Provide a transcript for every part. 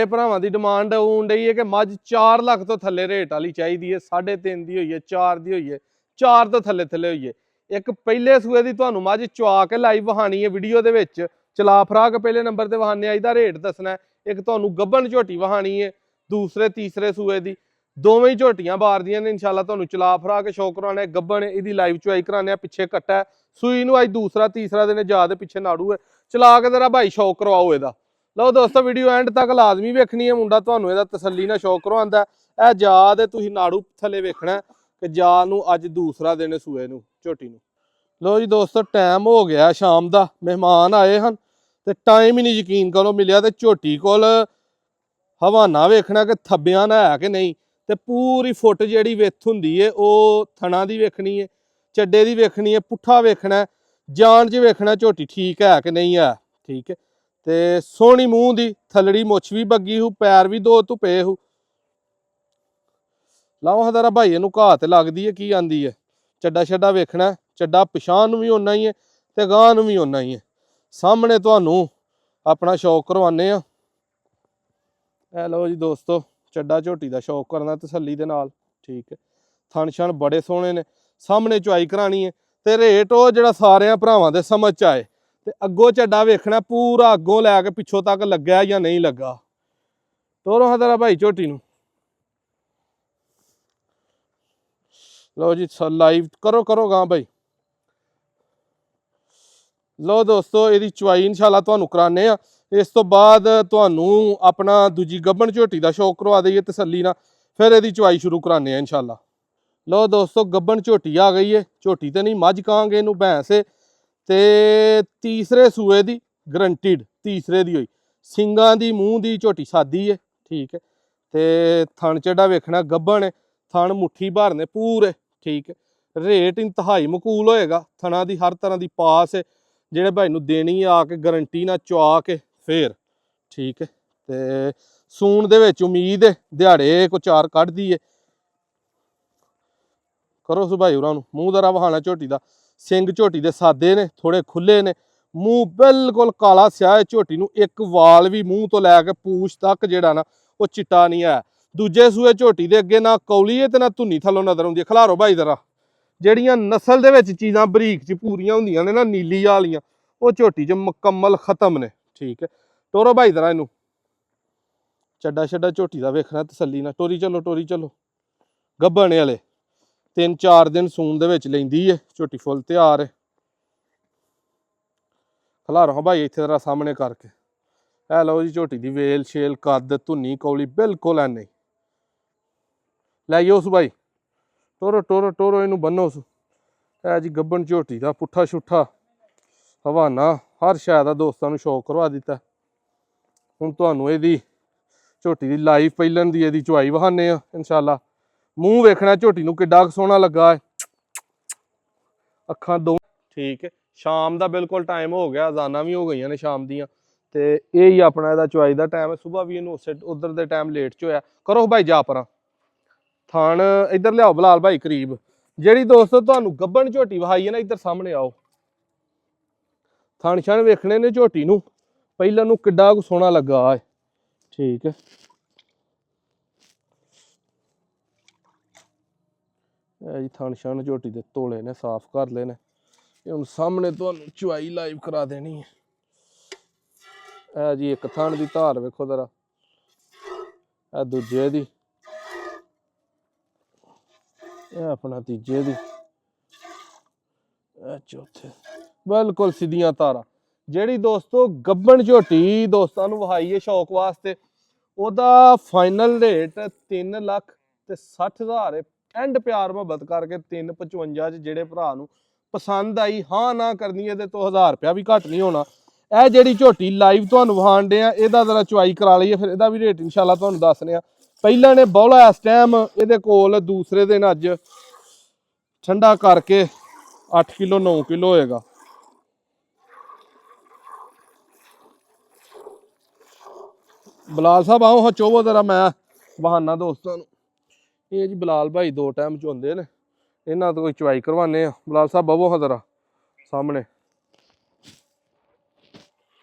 ਭਰਾਵਾਂ ਦੀ ਡਿਮਾਂਡ ਆਉਣ ਡਈ ਹੈ ਕਿ ਮੱਝ 4 ਲੱਖ ਤੋਂ ਥੱਲੇ ਰੇਟ ਵਾਲੀ ਚਾਹੀਦੀ ਹੈ, 3.5 ਦੀ ਹੋਈ ਹੈ, 4 ਦੀ ਹੋਈ ਹੈ, 4 ਤੋਂ ਥੱਲੇ ਥੱਲੇ ਹੋਈ ਹੈ। ਇੱਕ ਪਹਿਲੇ ਸੂਏ ਦੀ ਤੁਹਾਨੂੰ ਮੱਝ ਚਵਾ ਕੇ ਲਾਈਵ ਵਹਾਣੀ ਹੈ ਵੀਡੀਓ ਦੇ ਵਿੱਚ, ਚਲਾ ਫਰਾਕ ਪਹਿਲੇ ਨੰਬਰ ਤੇ ਵਹਾਨੇ ਆ, ਇਹਦਾ ਰੇਟ ਦੱਸਣਾ। ਇੱਕ ਤੁਹਾਨੂੰ ਗੱਭਣ ਝੋਟੀ ਵਹਾਣੀ ਹੈ ਦੂਸਰੇ ਤੀਸਰੇ ਸੂਏ ਦੀ, ਦੋਵੇਂ ਹੀ ਝੋਟੀਆਂ ਬਾਰਦੀਆਂ ਨੇ। ਇਨਸ਼ਾਅੱਲਾ ਤੁਹਾਨੂੰ ਚਲਾ ਫਰਾ ਕੇ ਸ਼ੌਕ ਕਰਾਉਣਾ। ਗੱਭਣ ਇਹਦੀ ਲਾਈਵ ਚੁਆਈ ਕਰਾਣੇ ਆ, ਪਿੱਛੇ ਕੱਟਾ ਸੂਈ ਨੂੰ ਅੱਜ ਦੂਸਰਾ ਤੀਸਰਾ ਦਿਨ ਜਾ ਦੇ ਪਿੱਛੇ ਨਾੜੂ ਹੈ, ਚਲਾ ਕੇ ਤੇਰਾ ਭਾਈ ਸ਼ੌਕ ਕਰਵਾਓ ਇਹਦਾ। ਲਓ ਦੋਸਤੋ ਵੀਡੀਓ ਐਂਡ ਤੱਕ ਲਾਜ਼ਮੀ ਵੇਖਣੀ ਹੈ, ਮੁੰਡਾ ਤੁਹਾਨੂੰ ਇਹਦਾ ਤਸੱਲੀ ਨਾਲ ਸ਼ੌਕ ਕਰਵਾਉਂਦਾ। ਇਹ ਜਾ ਦੇ ਤੁਸੀਂ ਨਾੜੂ ਥੱਲੇ ਵੇਖਣਾ ਕਿ ਜਾ ਨੂੰ ਅੱਜ ਦੂਸਰਾ ਦਿਨ ਸੂਏ ਨੂੰ ਝੋਟੀ ਨੂੰ। ਲਓ ਜੀ ਦੋਸਤੋ ਟਾਈਮ ਹੋ ਗਿਆ ਸ਼ਾਮ ਦਾ, ਮਹਿਮਾਨ ਆਏ ਹਨ ਤੇ ਟਾਈਮ ਹੀ ਨਹੀਂ ਯਕੀਨ ਕਰੋ ਮਿਲਿਆ। ਤੇ ਝੋਟੀ ਕੋਲ ਹਵਾਨਾ ਵੇਖਣਾ ਕਿ ਥੱਬਿਆਂ ਨਾ ਹੈ ਕਿ ਨਹੀਂ, ਤੇ ਪੂਰੀ ਫੁੱਟ ਜਿਹੜੀ ਵਿੱਥ ਹੁੰਦੀ ਹੈ ਉਹ ਥਣਾ ਦੀ ਵੇਖਣੀ ਹੈ, ਚੱਡੇ ਦੀ ਵੇਖਣੀ ਹੈ, ਪੁੱਠਾ ਵੇਖਣਾ, ਜਾਨ 'ਚ ਵੇਖਣਾ ਝੋਟੀ ਠੀਕ ਹੈ ਕਿ ਨਹੀਂ ਹੈ। ਠੀਕ ਹੈ, ਤੇ ਸੋਹਣੀ ਮੂੰਹ ਦੀ, ਥਲੜੀ ਮੁੱਛ ਵੀ ਬੱਗੀ ਹੂ, ਪੈਰ ਵੀ 2 ਧੁੱਪੇ ਹੂ। ਲਾਓ ਹਜ਼ਾਰਾ ਭਾਈ ਇਹਨੂੰ ਘਾਹ ਤੇ ਲੱਗਦੀ ਹੈ ਕੀ ਆਂਦੀ ਹੈ। ਚੱਡਾ ਛੱਡਾ ਵੇਖਣਾ, ਚੱਡਾ ਪਛਾਣ ਨੂੰ ਵੀ ਓਨਾ ਹੀ ਹੈ ਤੇ ਗਾਂ ਨੂੰ ਵੀ ਓਨਾ ਹੀ ਹੈ। ਸਾਹਮਣੇ ਤੁਹਾਨੂੰ ਆਪਣਾ ਸ਼ੌਕ ਕਰਵਾਉਂਦੇ ਆ। ਇਹ ਲਓ ਜੀ ਦੋਸਤੋ ਚੱਡਾ ਝੋਟੀ ਦਾ ਸ਼ੌਕ ਕਰਨਾ ਤਸੱਲੀ ਦੇ ਨਾਲ। ਠੀਕ ਹੈ, ਥਣ ਛਣ ਬੜੇ ਸੋਹਣੇ ਨੇ, ਸਾਹਮਣੇ ਚੁਆਈ ਕਰਾਣੀ ਹੈ ਤੇ ਰੇਟ ਉਹ ਜਿਹੜਾ ਸਾਰਿਆਂ ਭਰਾਵਾਂ ਦੇ ਸਮਝ ਚ ਆਏ। ਤੇ ਅੱਗੋਂ ਚੱਡਾ ਵੇਖਣਾ ਪੂਰਾ ਅੱਗੋਂ ਲੈ ਕੇ ਪਿੱਛੋਂ ਤੱਕ ਲੱਗਿਆ ਜਾਂ ਨਹੀਂ ਲੱਗਾ। ਤੋਰੋ ਹਜ਼ਾਰਾ ਭਾਈ ਝੋਟੀ ਨੂੰ। ਲਓ ਜੀ ਲਾਈਵ ਕਰੋ ਗਾਂ ਭਾਈ। ਲਓ ਦੋਸਤੋ ਇਹਦੀ ਚੁਆਈ ਇਨਸ਼ਾਅੱਲਾ ਤੁਹਾਨੂੰ ਕਰਾਣੇ ਆ। ਇਸ ਤੋਂ ਬਾਅਦ ਤੁਹਾਨੂੰ ਆਪਣਾ ਦੂਜੀ ਗੱਭਣ ਝੋਟੀ ਦਾ ਸ਼ੌਕ ਕਰਵਾ ਦਈਏ ਤਸੱਲੀ ਨਾਲ, ਫਿਰ ਇਹਦੀ ਚੁਆਈ ਸ਼ੁਰੂ ਕਰਾਣੇ ਆ ਇਨਸ਼ਾਅੱਲਾ। ਲਓ ਦੋਸਤੋ ਗੱਭਣ ਝੋਟੀ ਆ ਗਈ ਹੈ, ਝੋਟੀ ਤੇ ਨਹੀਂ ਮੱਝ ਕਹਾਂਗੇ ਇਹਨੂੰ, ਭੈਂਸ ਹੈ ਤੇ ਤੀਸਰੇ ਸੂਏ ਦੀ ਗਰੰਟਿਡ, ਤੀਸਰੇ ਦੀ ਹੋਈ, ਸਿੰਗਾਂ ਦੀ, ਮੂੰਹ ਦੀ ਝੋਟੀ ਸਾਦੀ ਹੈ। ਠੀਕ ਹੈ, ਤੇ ਥਣ ਚੱਡਾ ਵੇਖਣਾ ਗੱਭਣ ਹੈ, ਥਣ ਮੁੱਠੀ ਭਰਨੇ ਪੂਰੇ। ਠੀਕ ਹੈ, ਰੇਟ ਇੰਤਹਾਈ ਮਕੂਲ ਹੋਏਗਾ, ਥਣਾ ਦੀ ਹਰ ਤਰ੍ਹਾਂ ਦੀ ਪਾਸ ਹੈ, ਜਿਹੜੇ ਭਾਈ ਨੂੰ ਦੇਣੀ ਆ ਕੇ ਗਰੰਟੀ ਨਾਲ ਚੁਆ ਕੇ ਫੇਰ। ਠੀਕ ਹੈ, ਤੇ ਸੂਣ ਦੇ ਵਿੱਚ ਉਮੀਦ ਹੈ ਦਿਹਾੜੇ ਕੋ 4 ਕੱਢਦੀ ਹੈ। ਕਰੋ ਸੁਭਾਈ ਉਹਨਾਂ ਨੂੰ ਮੂੰਹ ਦਾ ਵਹਾਣਾ ਝੋਟੀ ਦਾ। ਸਿੰਘ ਝੋਟੀ ਦੇ ਸਾਦੇ ਨੇ, ਥੋੜੇ ਖੁੱਲੇ ਨੇ, ਮੂੰਹ ਬਿਲਕੁਲ ਕਾਲਾ ਸਿਆਹ ਹੈ ਝੋਟੀ ਨੂੰ, ਇੱਕ ਵਾਲ ਵੀ ਮੂੰਹ ਤੋਂ ਲੈ ਕੇ ਪੂਛ ਤੱਕ ਜਿਹੜਾ ਨਾ ਉਹ ਚਿੱਟਾ ਨਹੀਂ ਹੈ। ਦੂਜੇ ਸੂਏ ਝੋਟੀ ਦੇ ਅੱਗੇ ਨਾ ਕੌਲੀ ਹੈ ਤੇ ਨਾ ਧੁੰਨੀ ਥੱਲੋਂ ਨਜ਼ਰ ਆਉਂਦੀ ਹੈ। ਖਿਲਾਰੋ ਭਾਈ ਜ਼ਰਾ, ਜਿਹੜੀਆਂ ਨਸਲ ਦੇ ਵਿੱਚ ਚੀਜ਼ਾਂ ਬਰੀਕ ਚ ਪੂਰੀਆਂ ਹੁੰਦੀਆਂ ਨੇ ਨਾ ਨੀਲੀ ਵਾਲੀਆਂ, ਉਹ ਝੋਟੀ ਚ ਮੁਕੰਮਲ ਖਤਮ ਨੇ। ਠੀਕ ਹੈ, ਟੋਰੋ ਭਾਈ ਜ਼ਰਾ ਇਹਨੂੰ। ਚੱਡਾ ਛੱਡਾ ਝੋਟੀ ਦਾ ਵੇਖਣਾ ਤਸੱਲੀ ਨਾਲ। ਟੋਰੀ ਚਲੋ ਗੱਭਣ ਵਾਲੇ 3-4 ਦਿਨ ਸੂਣ ਦੇ ਵਿੱਚ ਲੈਂਦੀ ਹੈ ਝੋਟੀ, ਫੁੱਲ ਤਿਆਰ ਹੈ। ਖਿਲਾਰੋ ਭਾਈ ਇੱਥੇ ਜ਼ਰਾ ਸਾਹਮਣੇ ਕਰਕੇ। ਇਹ ਲਓ ਜੀ ਝੋਟੀ ਦੀ ਵੇਲ ਛੇਲ, ਕੱਦ, ਧੁੰਨੀ, ਕੌਲੀ ਬਿਲਕੁਲ ਐ ਨਹੀਂ। ਲੈ ਜਾਓ ਉਸ ਭਾਈ, ਟੋਰੋ ਇਹਨੂੰ ਬੰਨੋ ਉਸ। ਇਹ ਜੀ ਗੱਭਣ ਝੋਟੀ ਦਾ ਪੁੱਠਾ ਛੁੱਠਾ ਹਵਾਨਾ ਹਰ ਸ਼ਾਇਦ ਦਾ ਦੋਸਤਾਂ ਨੂੰ ਸ਼ੌਕ ਕਰਵਾ ਦਿੱਤਾ। ਹੁਣ ਤੁਹਾਨੂੰ ਇਹਦੀ ਝੋਟੀ ਦੀ ਲਾਈਵ ਪਹਿਲਣ ਦੀ ਇਹਦੀ ਚੁਆਈ ਵਹਾਨੇ ਆ ਇਨਸ਼ਾਅੱਲਾ। ਮੂੰਹ ਵੇਖਣਾ ਝੋਟੀ ਨੂੰ ਕਿੱਡਾ ਸੋਹਣਾ ਲੱਗਾ ਹੈ, ਅੱਖਾਂ ਦੋ। ਠੀਕ ਹੈ, ਸ਼ਾਮ ਦਾ ਬਿਲਕੁਲ ਟਾਈਮ ਹੋ ਗਿਆ, ਅਜ਼ਾਨਾਂ ਵੀ ਹੋ ਗਈਆਂ ਨੇ ਸ਼ਾਮ ਦੀਆਂ, ਤੇ ਇਹ ਹੀ ਆਪਣਾ ਇਹਦਾ ਚੁਆਈ ਦਾ ਟਾਈਮ ਹੈ। ਸੁਬਾਹ ਵੀ ਇਹਨੂੰ ਉਧਰ ਦੇ ਟਾਈਮ ਲੇਟ ਚ ਹੋਇਆ। ਕਰੋ ਭਾਈ ਜਾ ਪਰਾਂ, ਥਾਣ ਇੱਧਰ ਲਿਆਓ ਬਲਾਲ ਭਾਈ ਕਰੀਬ। ਜਿਹੜੀ ਦੋਸਤੋ ਤੁਹਾਨੂੰ ਗੱਭਣ ਝੋਟੀ ਵਹਾਈ ਹੈ ਨਾ, ਇੱਧਰ ਸਾਹਮਣੇ ਆਓ। ਥਣ ਛਣ ਵੇਖਣੇ ਨੇ ਝੋਟੀ ਨੂੰ ਪਹਿਲਾਂ ਨੂੰ ਕਿੱਡਾ ਕੁ ਸੋਹਣਾ ਲੱਗਾ ਹੈ। ਠੀਕ ਹੈ, ਇਹ ਜੀ ਥਣ ਛਣ ਝੋਟੀ ਦੇ ਤੋਲੇ ਨੇ, ਸਾਫ਼ ਕਰ ਲਏ ਨੇ। ਹੁਣ ਸਾਹਮਣੇ ਤੁਹਾਨੂੰ ਚੁਆਈ ਲਾਈਵ ਕਰਾ ਦੇਣੀ ਹੈ। ਇਹ ਜੀ ਇੱਕ ਥਣ ਦੀ ਧਾਰ ਵੇਖੋ ਜ਼ਰਾ, ਇਹ ਦੂਜੇ ਦੀ, ਇਹ ਆਪਣਾ ਤੀਜੇ ਦੀ, ਇਹ ਚੌਥੇ, ਬਿਲਕੁਲ ਸਿੱਧੀਆਂ ਧਾਰਾਂ। ਜਿਹੜੀ ਦੋਸਤੋ ਗੱਭਣ ਝੋਟੀ ਦੋਸਤਾਂ ਨੂੰ ਵਹਾਈ ਹੈ ਸ਼ੌਕ ਵਾਸਤੇ, ਉਹਦਾ ਫਾਈਨਲ ਰੇਟ 3,60,000 ਹੈ। ਐਂਡ ਪਿਆਰ ਮੁਹੱਬਤ ਕਰਕੇ 3,55 ਚ ਜਿਹੜੇ ਭਰਾ ਨੂੰ ਪਸੰਦ ਆਈ, ਹਾਂ ਨਾ ਕਰਨੀ, ਇਹਦੇ ਤੋਂ 1000 ਰੁਪਇਆ ਵੀ ਘੱਟ ਨਹੀਂ ਹੋਣਾ। ਇਹ ਜਿਹੜੀ ਝੋਟੀ ਲਾਈਵ ਤੁਹਾਨੂੰ ਵਹਾਣ ਦੇ ਆ, ਇਹਦਾ ਜ਼ਰਾ ਚੁਆਈ ਕਰਾ ਲਈਏ, ਫਿਰ ਇਹਦਾ ਵੀ ਰੇਟ ਇਨਸ਼ਾਅੱਲਾ ਤੁਹਾਨੂੰ ਦੱਸਦੇ ਆ। ਪਹਿਲਾਂ ਨੇ ਬੌਲਾ ਇਸ ਟਾਈਮ ਇਹਦੇ ਕੋਲ, ਦੂਸਰੇ ਦਿਨ ਅੱਜ ਠੰਡਾ ਕਰਕੇ 8 ਕਿਲੋ 9 ਕਿਲੋ ਹੋਏਗਾ। ਬਲਾਲ ਸਾਹਿਬ ਆਓ ਹਾਂ, ਚੋਵੋ ਜ਼ਰਾ, ਮੈਂ ਬਹਾਨਾ ਦੋਸਤਾਂ ਨੂੰ। ਇਹ ਜੀ ਬਲਾਲ ਭਾਈ 2 ਟਾਈਮ ਚ ਹੁੰਦੇ ਨੇ, ਇਹਨਾਂ ਤੋਂ ਕੋਈ ਚੁਆਈ ਕਰਵਾਨੇ ਆ। ਬਲਾਲ ਸਾਹਿਬ ਬਵੋ ਹਾਂ ਜ਼ਰਾ ਸਾਹਮਣੇ।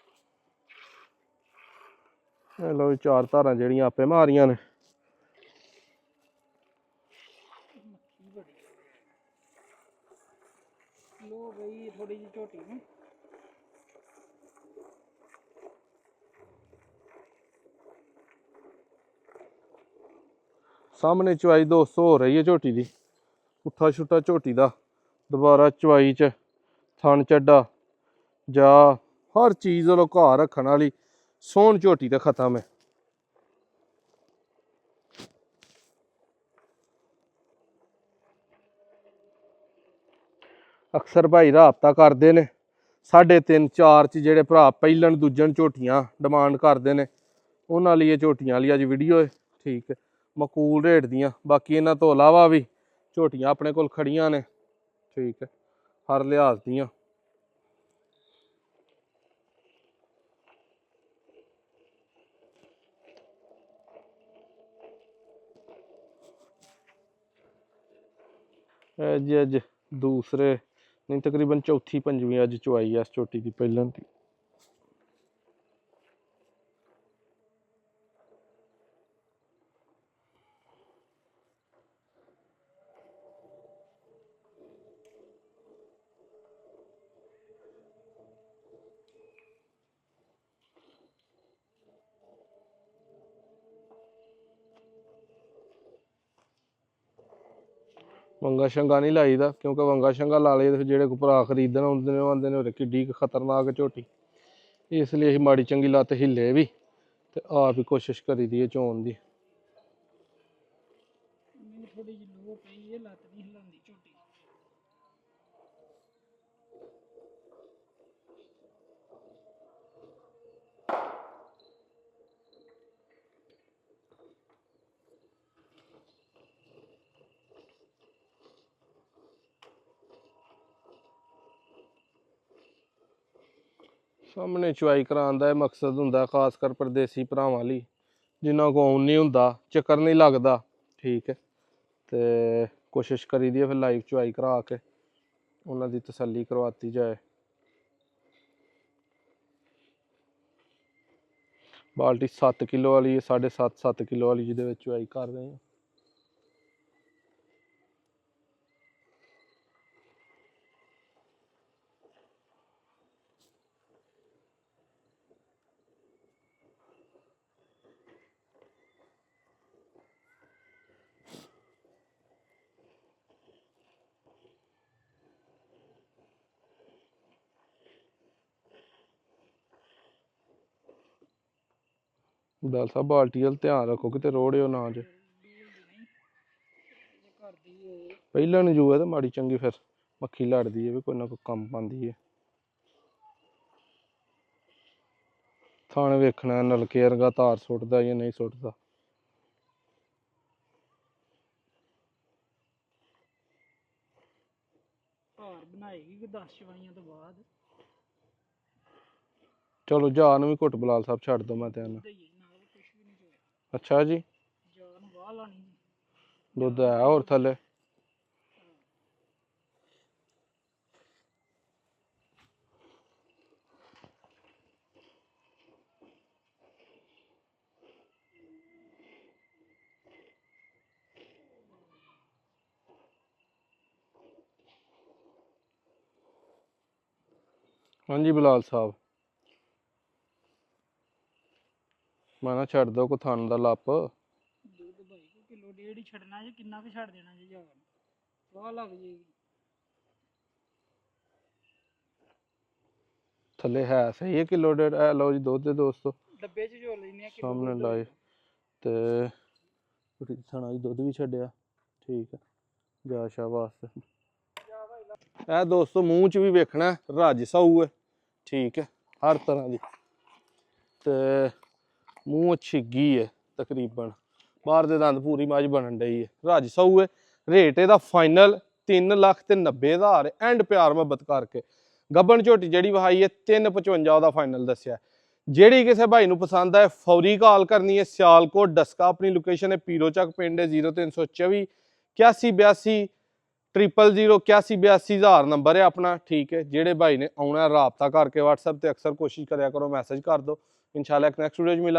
लो चार धारां ਜਿਹੜੀਆਂ ਆਪੇ ਮਾਰੀਆਂ ਨੇ लो भाई थोड़ी जी छोटी में ਸਾਹਮਣੇ ਚਵਾਈ ਦੋਸਤੋ ਹੋ ਰਹੀ ਹੈ ਝੋਟੀ ਦੀ ਪੁੱਠਾ ਛੁੱਟਾ ਝੋਟੀ ਦਾ ਦੁਬਾਰਾ ਚਵਾਈ ਚ ਥਣ ਚੱਡਾ ਜਾ ਹਰ ਚੀਜ਼ ਵੱਲੋਂ ਘਰ ਰੱਖਣ ਵਾਲੀ ਸੋਹਣ ਝੋਟੀ ਤੇ ਖਤਮ ਹੈ ਅਕਸਰ ਭਾਈ ਰਾਬਤਾ ਕਰਦੇ ਨੇ 3.5 4 ਚ ਜਿਹੜੇ ਭਰਾ ਪਹਿਲਣ ਦੂਜਣ ਝੋਟੀਆਂ ਡਿਮਾਂਡ ਕਰਦੇ ਨੇ ਉਹਨਾਂ ਲਈ ਇਹ ਝੋਟੀਆਂ ਵਾਲੀ ਅੱਜ ਵੀਡੀਓ ਹੈ ਠੀਕ ਹੈ ਮਕੂਲ ਰੇਟ ਦੀਆਂ ਬਾਕੀ ਇਹਨਾਂ ਤੋਂ ਇਲਾਵਾ ਵੀ ਝੋਟੀਆਂ ਆਪਣੇ ਕੋਲ ਖੜੀਆਂ ਨੇ ਠੀਕ ਹੈ ਹਰ ਲਿਹਾਜ਼ ਦੀਆਂ ਜੀ ਅੱਜ ਦੂਸਰੇ नहीं तकरीबन चौथी पंजवीं अज चवाई है इस झोटी की पहलन की वंगा शंगा नहीं लाई दा क्योंकि वंगा शंगा ला ले तो जेडे भरा खरीदन आते हैं आते हैं कि खतरनाक झोटी इसलिए असीं माड़ी चंगी लत्त हिले भी ते आप ही कोशिश करी दी है चोन की थोड़ी जी लो पई है लत्त नहीं हिलांदी झोटी सामने चवाई कराने का मकसद हुंदा खासकर परदेसी भरावां लई जिन्हां को आउण नहीं हुंदा चक्कर नहीं लगदा ठीक है ते कोशिश करी दी है फिर लाइव चवाई करा के उन्हां दी तसल्ली करवाती जाए बाल्टी 7 किलो वाली है 7.5 किलो वाली जिहदे विच चवाई कर रहे हैं डाल साहब बाल्टी वाल ध्यान रखो कि रोड़ियो ना जे पहला नहीं जूए तो माड़ी चंगी फिर मक्खी लड़ती है भी कोई ना कोई कम पाती है थाने वेखना नलके वर्गा तार सुटदा या नहीं सुटदा भार बनाएगी 10 चवाइयां तो बाद चलो जहां भी घुट बलाल साहब छड़ दो मैं तेन अच्छा जी दुध है और थले हाँ जी बलाल साहब मैं ना छड़ दो को थान दा लप दूध भाई को किलो डेढ़ ही छड़ना है कितना भी छड़ देना जी जान वाह लग जाएगी थले है सही है किलो डेढ़ है लो जी दुध दोस्तों डब्बे च जो लेने सामने लाए ते थाना जी दुध भी छड्डिया ठीक है जा शाह वास्ते ਇਹ ਦੋਸਤੋ ਮੂੰਹ ਚ ਵੀ ਵੇਖਣਾ ਰੱਜ ਸਾਊ ਹੈ ਠੀਕ ਹੈ ਹਰ ਤਰ੍ਹਾਂ ਦੀ ਤੇ ਮੂੰਹ ਛਿੱਗੀ ਹੈ ਤਕਰੀਬਨ ਬਾਹਰ ਦੇ ਦੰਦ ਪੂਰੀ ਮੱਝ ਬਣਨ ਡਈ ਹੈ ਰੱਜ ਸਾਊ ਹੈ ਰੇਟ ਇਹਦਾ ਫਾਈਨਲ 3,90,000 ਐਂਡ ਪਿਆਰ ਮੁਹੱਬਤ ਕਰਕੇ ਗੱਬਣ ਝੋਟੀ ਜਿਹੜੀ ਵਹਾਈ ਹੈ 355 ਉਹਦਾ ਫਾਈਨਲ ਦੱਸਿਆ ਜਿਹੜੀ ਕਿਸੇ ਭਾਈ ਨੂੰ ਪਸੰਦ ਆਏ ਫੌਰੀ ਕਾਲ ਕਰਨੀ ਹੈ ਸਿਆਲਕੋਟ ਡਸਕਾ ਆਪਣੀ ਲੋਕੇਸ਼ਨ ਹੈ ਪੀਰੋ ਚੱਕ ਪਿੰਡ ਹੈ 0324 8182 0008182 ਨੰਬਰ ਹੈ ਆਪਣਾ ਠੀਕ ਹੈ ਜਿਹੜੇ ਭਾਈ ਨੇ ਆਉਣਾ ਰਾਬਤਾ ਕਰਕੇ WhatsApp ਤੇ ਅਕਸਰ ਕੋਸ਼ਿਸ਼ ਕਰਿਆ ਕਰੋ ਮੈਸੇਜ ਕਰ ਦਿਓ ਇਨਸ਼ਾਅੱਲਾ ਇੱਕ ਨੈਕਸਟ ਵੀਡੀਓ 'ਚ ਮਿਲਾਂਗੇ